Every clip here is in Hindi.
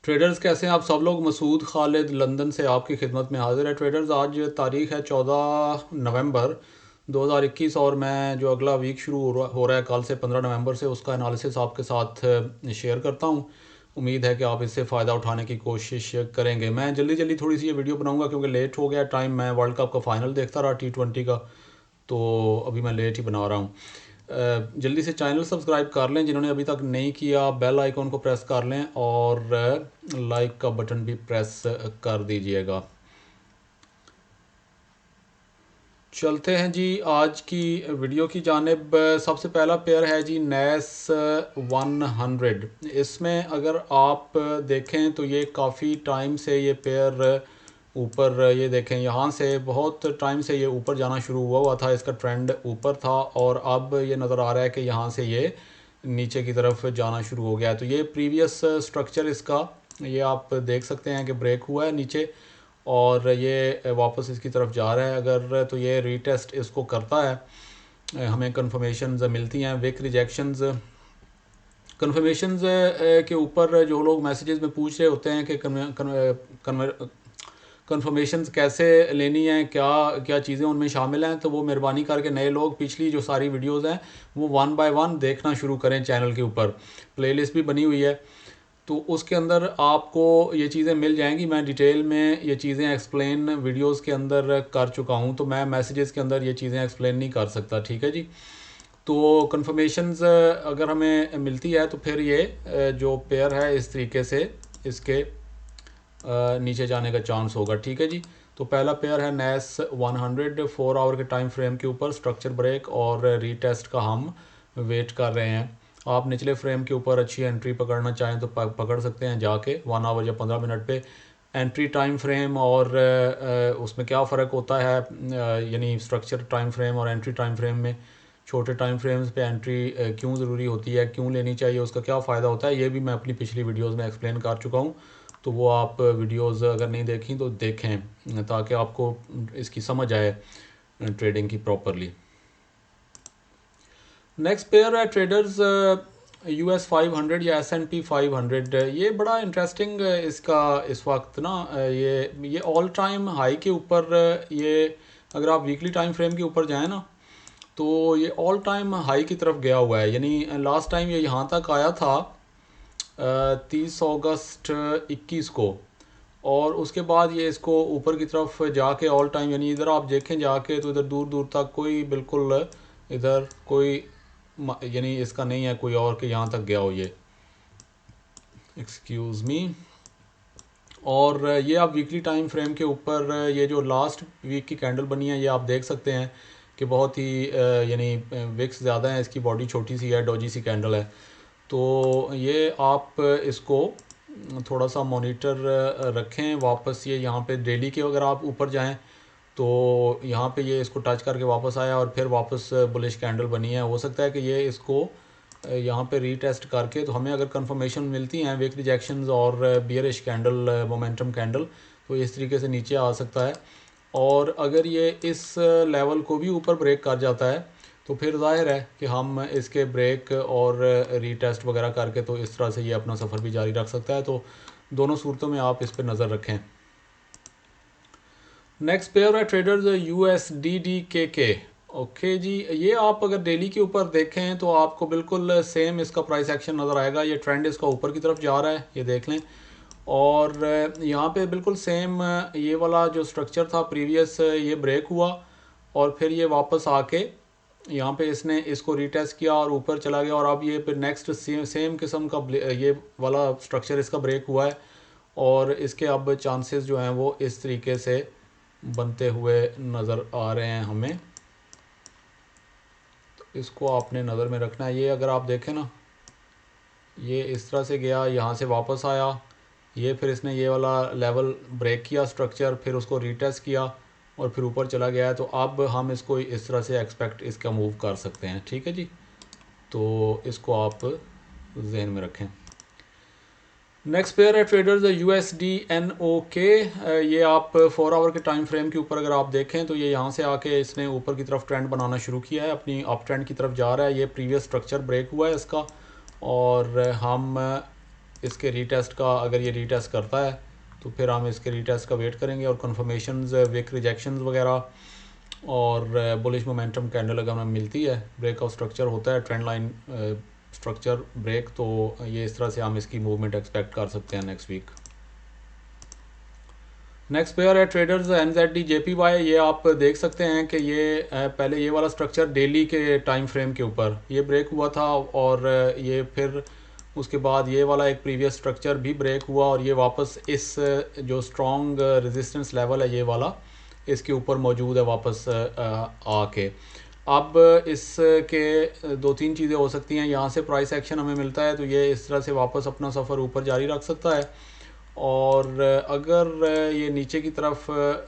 ट्रेडर्स कैसे हैं आप सब लोग। मसूद खालिद लंदन से आपकी खिदमत में हाजिर है। ट्रेडर्स आज तारीख़ है 14 नवंबर 2021 और मैं जो अगला वीक शुरू हो रहा है कल से 15 नवंबर से उसका एनालिसिस आपके साथ शेयर करता हूं। उम्मीद है कि आप इससे फ़ायदा उठाने की कोशिश करेंगे। मैं जल्दी जल्दी थोड़ी सी ये वीडियो बनाऊंगा क्योंकि लेट हो गया टाइम। मैं वर्ल्ड कप का फ़ाइनल देखता रहा T20 का, तो अभी मैं लेट ही बना रहा हूँ। जल्दी से चैनल सब्सक्राइब कर लें जिन्होंने अभी तक नहीं किया, बेल आइकॉन को प्रेस कर लें और लाइक का बटन भी प्रेस कर दीजिएगा। चलते हैं जी आज की वीडियो की जानिब। सबसे पहला पेयर है जी नैस 100। इसमें अगर आप देखें तो ये काफ़ी टाइम से ये पेयर ऊपर, ये देखें यहाँ से बहुत टाइम से ये ऊपर जाना शुरू हुआ था। इसका ट्रेंड ऊपर था और अब ये नज़र आ रहा है कि यहाँ से ये नीचे की तरफ जाना शुरू हो गया है। तो ये प्रीवियस स्ट्रक्चर इसका ये आप देख सकते हैं कि ब्रेक हुआ है नीचे और ये वापस इसकी तरफ जा रहा है। अगर तो ये रीटेस्ट इसको करता है, हमें कंफर्मेशंस मिलती हैं। विक रिजेक्शंस कंफर्मेशंस के ऊपर जो लोग मैसेजेस में पूछ रहे होते हैं कि कंफर्मेशंस कैसे लेनी है, क्या क्या चीज़ें उनमें शामिल हैं, तो वो मेहरबानी करके नए लोग पिछली जो सारी वीडियोस हैं वो 1 बाय 1 देखना शुरू करें। चैनल के ऊपर प्लेलिस्ट भी बनी हुई है, तो उसके अंदर आपको ये चीज़ें मिल जाएंगी। मैं डिटेल में ये चीज़ें एक्सप्लेन वीडियोस के अंदर कर चुका हूँ, तो मैं मैसेजेस के अंदर ये चीज़ें एक्सप्लेन नहीं कर सकता। ठीक है जी। तो कंफर्मेशंस अगर हमें मिलती है तो फिर ये जो पेयर है इस तरीके से इसके नीचे जाने का चांस होगा। ठीक है जी। तो पहला पेयर है नैस 100 4 आवर के टाइम फ्रेम के ऊपर स्ट्रक्चर ब्रेक और रीटेस्ट का हम वेट कर रहे हैं। आप निचले फ्रेम के ऊपर अच्छी एंट्री पकड़ना चाहें तो पकड़ सकते हैं जाके 1 आवर या 15 मिनट पे। एंट्री टाइम फ्रेम और उसमें क्या फ़र्क होता है, यानी स्ट्रक्चर टाइम फ्रेम और एंट्री टाइम फ्रेम में छोटे टाइम फ्रेम्स पे एंट्री क्यों ज़रूरी होती है, क्यों लेनी चाहिए, उसका क्या फ़ायदा होता है, ये भी मैं अपनी पिछली वीडियोस में एक्सप्लेन कर चुका हूँ। तो वो आप वीडियोस अगर नहीं देखी तो देखें ताकि आपको इसकी समझ आए ट्रेडिंग की प्रॉपरली। नेक्स्ट पेयर है ट्रेडर्स US 500 या S&P 500। ये बड़ा इंटरेस्टिंग इसका इस वक्त ना ये ऑल टाइम हाई के ऊपर ये अगर आप वीकली टाइम फ्रेम के ऊपर जाएं ना तो ये ऑल टाइम हाई की तरफ गया हुआ है। यानी लास्ट टाइम ये यहाँ तक आया था 30 अगस्त 21 को और उसके बाद ये इसको ऊपर की तरफ जाके ऑल टाइम, यानी इधर आप देखें जाके तो इधर दूर दूर तक कोई बिल्कुल इधर कोई यानी इसका नहीं है कोई और कि यहाँ तक गया हो ये, एक्सक्यूज़ मी। और ये आप वीकली टाइम फ्रेम के ऊपर ये जो लास्ट वीक की कैंडल बनी है ये आप देख सकते हैं कि बहुत ही यानी विक्स ज़्यादा है, इसकी बॉडी छोटी सी है, डोजी सी कैंडल है। तो ये आप इसको थोड़ा सा मॉनिटर रखें। वापस ये यहाँ पे डेली के अगर आप ऊपर जाएं तो यहाँ पे ये इसको टच करके वापस आया और फिर वापस बुलिश कैंडल बनी है। हो सकता है कि ये इसको यहाँ पे रीटेस्ट करके, तो हमें अगर कंफर्मेशन मिलती हैं वीक रिजेक्शंस और बियरिश कैंडल, मोमेंटम कैंडल, तो इस तरीके से नीचे आ सकता है। और अगर ये इस लेवल को भी ऊपर ब्रेक कर जाता है तो फिर जाहिर है कि हम इसके ब्रेक और रीटेस्ट वगैरह करके तो इस तरह से ये अपना सफ़र भी जारी रख सकता है। तो दोनों सूरतों में आप इस पर नज़र रखें। नेक्स्ट पेयर है ट्रेडर्स USDDKK। ओके जी, ये आप अगर डेली के ऊपर देखें तो आपको बिल्कुल सेम इसका प्राइस एक्शन नज़र आएगा। ये ट्रेंड इसका ऊपर की तरफ जा रहा है, ये देख लें। और यहाँ पे बिल्कुल सेम ये वाला जो स्ट्रक्चर था प्रीवियस, ये ब्रेक हुआ और फिर ये वापस आके यहाँ पे इसने इसको रीटेस्ट किया और ऊपर चला गया और अब ये फिर नेक्स्ट सेम किस्म का ये वाला स्ट्रक्चर इसका ब्रेक हुआ है और इसके अब चांसेस जो हैं वो इस तरीके से बनते हुए नज़र आ रहे हैं हमें। तो इसको आपने नज़र में रखना है। ये अगर आप देखें ना, ये इस तरह से गया, यहाँ से वापस आया, ये फिर इसने ये वाला लेवल ब्रेक किया स्ट्रक्चर, फिर उसको रीटेस्ट किया और फिर ऊपर चला गया है। तो अब हम इसको इस तरह से एक्सपेक्ट इसका मूव कर सकते हैं। ठीक है जी, तो इसको आप जहन में रखें। नेक्स्ट पेयर है ट्रेडर्स USDNOK। ये आप 4 आवर के टाइम फ्रेम के ऊपर अगर आप देखें तो ये यहाँ से आके इसने ऊपर की तरफ ट्रेंड बनाना शुरू किया है, अपनी अप ट्रेंड की तरफ जा रहा है। ये प्रीवियस स्ट्रक्चर ब्रेक हुआ है इसका और हम इसके रीटेस्ट का, अगर ये रीटेस्ट करता है तो फिर हम इसके रीटेस्ट का वेट करेंगे और कन्फर्मेशंस, विक रिजेक्शंस वगैरह और बुलिश मोमेंटम कैंडल अगर हमें मिलती है, ब्रेकआउट स्ट्रक्चर होता है, ट्रेंड लाइन स्ट्रक्चर ब्रेक, तो ये इस तरह से हम इसकी मूवमेंट एक्सपेक्ट कर सकते हैं नेक्स्ट वीक। नेक्स्ट पेयर है ट्रेडर्स NZD-JPY। ये आप देख सकते हैं कि ये पहले ये वाला स्ट्रक्चर डेली के टाइम फ्रेम के ऊपर ये ब्रेक हुआ था और ये फिर उसके बाद ये वाला एक प्रीवियस स्ट्रक्चर भी ब्रेक हुआ और ये वापस इस जो स्ट्रॉन्ग रेजिस्टेंस लेवल है ये वाला इसके ऊपर मौजूद है वापस आके। अब इसके दो तीन चीज़ें हो सकती हैं। यहाँ से प्राइस एक्शन हमें मिलता है तो ये इस तरह से वापस अपना सफ़र ऊपर जारी रख सकता है, और अगर ये नीचे की तरफ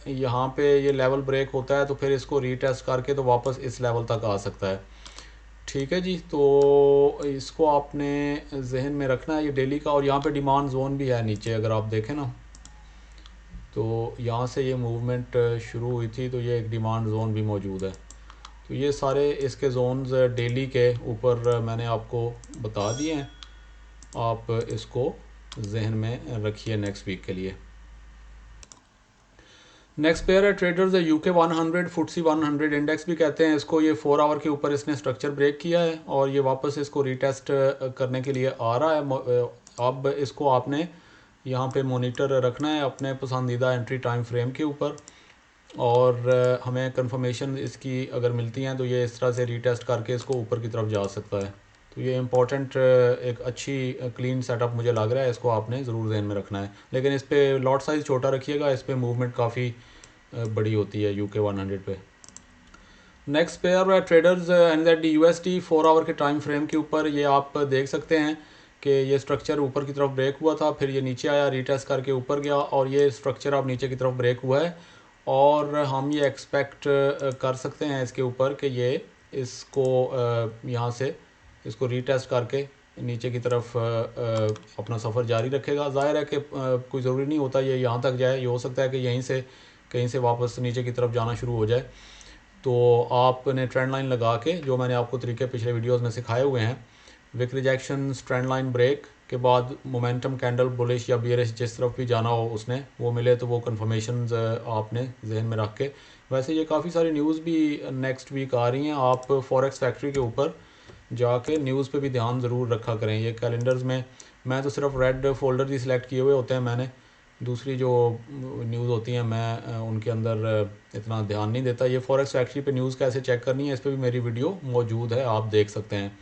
यहाँ पे ये लेवल ब्रेक होता है तो फिर इसको रीटेस्ट करके तो वापस इस लेवल तक आ सकता है। ठीक है जी, तो इसको आपने जहन में रखना है ये डेली का। और यहाँ पे डिमांड जोन भी है नीचे, अगर आप देखें ना तो यहाँ से ये मूवमेंट शुरू हुई थी तो ये एक डिमांड जोन भी मौजूद है। तो ये सारे इसके जोन्स डेली के ऊपर मैंने आपको बता दिए हैं, आप इसको जहन में रखिए नेक्स्ट वीक के लिए। नेक्स्ट पेयर है ट्रेडर्स UK 100 FTSE 100 इंडेक्स भी कहते हैं इसको। ये 4 आवर के ऊपर इसने स्ट्रक्चर ब्रेक किया है और ये वापस इसको रीटेस्ट करने के लिए आ रहा है। अब इसको आपने यहाँ पे मॉनिटर रखना है अपने पसंदीदा एंट्री टाइम फ्रेम के ऊपर, और हमें कंफर्मेशन इसकी अगर मिलती हैं तो ये इस तरह से रीटेस्ट करके इसको ऊपर की तरफ जा सकता है। तो ये इंपॉर्टेंट एक अच्छी क्लीन सेटअप मुझे लग रहा है, इसको आपने ज़रूर ध्यान में रखना है। लेकिन इस पर लॉट साइज़ छोटा रखिएगा, इस पर मूवमेंट काफ़ी बड़ी होती है UK 100 पे। नेक्स्ट पेयर है ट्रेडर्स NZD-USD 4 आवर के टाइम फ्रेम के ऊपर। ये आप देख सकते हैं कि ये स्ट्रक्चर ऊपर की तरफ ब्रेक हुआ था, फिर ये नीचे आया, रीटेस्ट करके ऊपर गया और ये स्ट्रक्चर अब नीचे की तरफ ब्रेक हुआ है, और हम ये एक्सपेक्ट कर सकते हैं इसके ऊपर कि ये इसको यहाँ से इसको रीटेस्ट करके नीचे की तरफ अपना सफ़र जारी रखेगा। ज़ाहिर है कि कोई ज़रूरी नहीं होता ये यहाँ तक जाए, ये हो सकता है कि यहीं से कहीं से वापस नीचे की तरफ जाना शुरू हो जाए। तो आपने ट्रेंड लाइन लगा के, जो मैंने आपको तरीके पिछले वीडियोस में सिखाए हुए हैं, wick rejection, trend line break के बाद मोमेंटम कैंडल बुलिश या बियरिश जिस तरफ भी जाना हो उसने वो मिले तो वो कन्फर्मेशंस आपने जहन में रख के। वैसे ये काफ़ी सारी न्यूज़ भी नेक्स्ट वीक आ रही हैं, आप फॉरेक्स फैक्ट्री के ऊपर जाके न्यूज़ पे भी ध्यान ज़रूर रखा करें। ये कैलेंडर्स में मैं तो सिर्फ रेड फोल्डर ही सिलेक्ट किए हुए होते हैं मैंने, दूसरी जो न्यूज़ होती हैं मैं उनके अंदर इतना ध्यान नहीं देता। ये फॉरेक्स फैक्ट्री पे न्यूज़ कैसे चेक करनी है इस पर भी मेरी वीडियो मौजूद है, आप देख सकते हैं।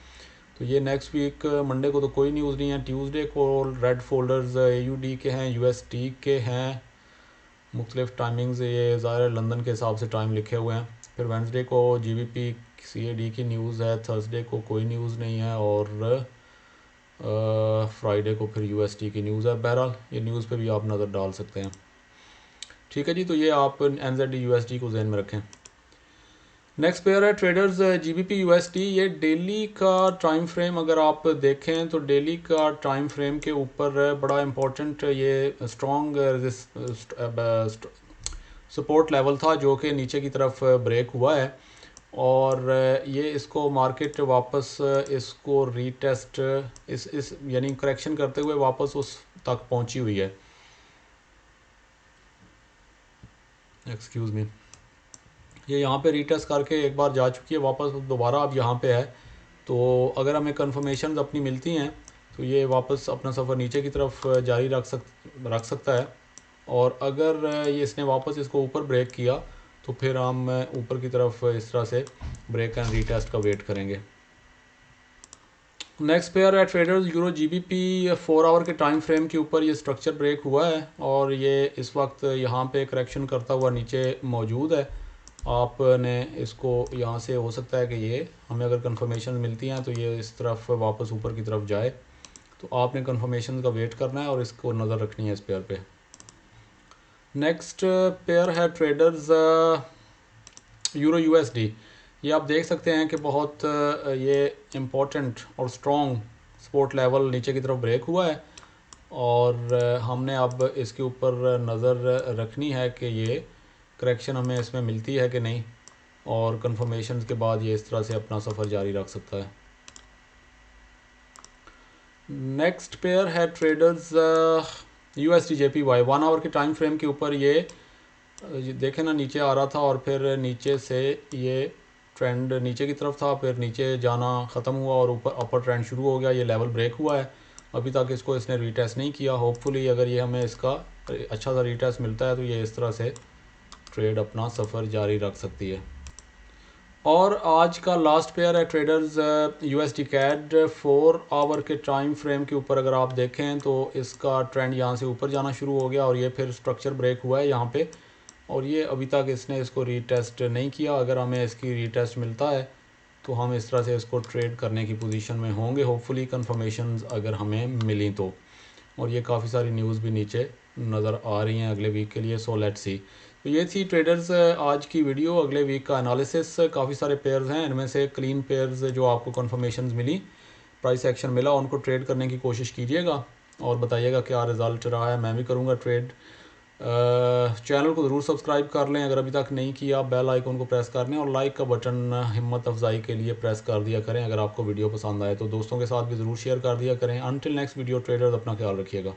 तो ये नेक्स्ट वीक मंडे को तो कोई न्यूज़ नहीं है, ट्यूसडे को रेड फोल्डर्स AUD के हैं, USD के हैं, मुख्तलिफ टाइमिंग्स ये ज़ाहिर लंदन के हिसाब से टाइम लिखे हुए हैं। फिर वेंसडे को GBP CAD की न्यूज़ है, थर्सडे को कोई न्यूज़ नहीं है, और फ्राइडे को फिर USD की न्यूज़ है। बहरहाल ये न्यूज़ पे भी आप नज़र डाल सकते हैं। ठीक है जी, तो ये आप NZD-USD को जहन में रखें। नेक्स्ट पेयर है ट्रेडर्स GBP USD। ये डेली का टाइम फ्रेम अगर आप देखें तो डेली का टाइम फ्रेम के ऊपर बड़ा इम्पोर्टेंट ये स्ट्रॉन्ग सपोर्ट लेवल था जो कि नीचे की तरफ ब्रेक हुआ है, और ये इसको मार्केट वापस इसको रीटेस्ट इस यानी करेक्शन करते हुए वापस उस तक पहुंची हुई है। एक्सक्यूज़ मी, ये यहाँ पे रीटेस्ट करके एक बार जा चुकी है, वापस दोबारा अब यहाँ पे है। तो अगर हमें कंफर्मेशन अपनी मिलती हैं तो ये वापस अपना सफ़र नीचे की तरफ जारी रख सकता है, और अगर ये इसने वापस इसको ऊपर ब्रेक किया तो फिर हम ऊपर की तरफ इस तरह से ब्रेक एंड रीटेस्ट का वेट करेंगे। नेक्स्ट पेयर है ट्रेडर्स यूरो GBP 4 आवर के टाइम फ्रेम के ऊपर ये स्ट्रक्चर ब्रेक हुआ है और ये इस वक्त यहाँ पे करेक्शन करता हुआ नीचे मौजूद है। आपने इसको यहाँ से हो सकता है कि ये हमें अगर कंफर्मेशन मिलती हैं तो ये इस तरफ वापस ऊपर की तरफ जाए, तो आपने कंफर्मेशन का वेट करना है और इसको नज़र रखनी है इस पेयर पे। नेक्स्ट पेयर है ट्रेडर्स यूरो USD। ये आप देख सकते हैं कि बहुत ये इम्पोर्टेंट और स्ट्रॉन्ग सपोर्ट लेवल नीचे की तरफ ब्रेक हुआ है, और हमने अब इसके ऊपर नज़र रखनी है कि ये करेक्शन हमें इसमें मिलती है कि नहीं, और कंफर्मेशन के बाद ये इस तरह से अपना सफ़र जारी रख सकता है। नेक्स्ट पेयर है ट्रेडर्स USD/JPY 1 आवर के टाइम फ्रेम के ऊपर। ये देखें ना, नीचे आ रहा था और फिर नीचे से ये ट्रेंड नीचे की तरफ था, फिर नीचे जाना ख़त्म हुआ और ऊपर अपर ट्रेंड शुरू हो गया। ये लेवल ब्रेक हुआ है, अभी तक इसको इसने रीटेस्ट नहीं किया। होपफुली अगर ये हमें इसका अच्छा सा रीटेस्ट मिलता है तो ये इस तरह से ट्रेड अपना सफ़र जारी रख सकती है। और आज का लास्ट पेयर है ट्रेडर्स USD CAD 4 आवर के टाइम फ्रेम के ऊपर। अगर आप देखें तो इसका ट्रेंड यहाँ से ऊपर जाना शुरू हो गया और ये फिर स्ट्रक्चर ब्रेक हुआ है यहाँ पे, और ये अभी तक इसने इसको रीटेस्ट नहीं किया। अगर हमें इसकी रीटेस्ट मिलता है तो हम इस तरह से इसको ट्रेड करने की पोजीशन में होंगे, होपफुली कंफर्मेशंस अगर हमें मिली तो। और ये काफ़ी सारी न्यूज़ भी नीचे नज़र आ रही हैं अगले वीक के लिए, सो लेट्स सी। तो ये थी ट्रेडर्स आज की वीडियो। अगले वीक का एनालिसिस, काफ़ी सारे पेयर्स हैं, इनमें से क्लीन पेयर्स जो आपको कंफर्मेशंस मिली, प्राइस एक्शन मिला, उनको ट्रेड करने की कोशिश कीजिएगा और बताइएगा क्या रिज़ल्ट रहा है। मैं भी करूँगा ट्रेड। चैनल को ज़रूर सब्सक्राइब कर लें अगर अभी तक नहीं किया, बेल आइकन को प्रेस कर लें और लाइक का बटन हिम्मत अफजाई के लिए प्रेस कर दिया करें। अगर आपको वीडियो पसंद आए तो दोस्तों के साथ भी ज़रूर शेयर कर दिया करें। अनटिल नेक्स्ट वीडियो ट्रेडर्स, अपना ख्याल रखिएगा।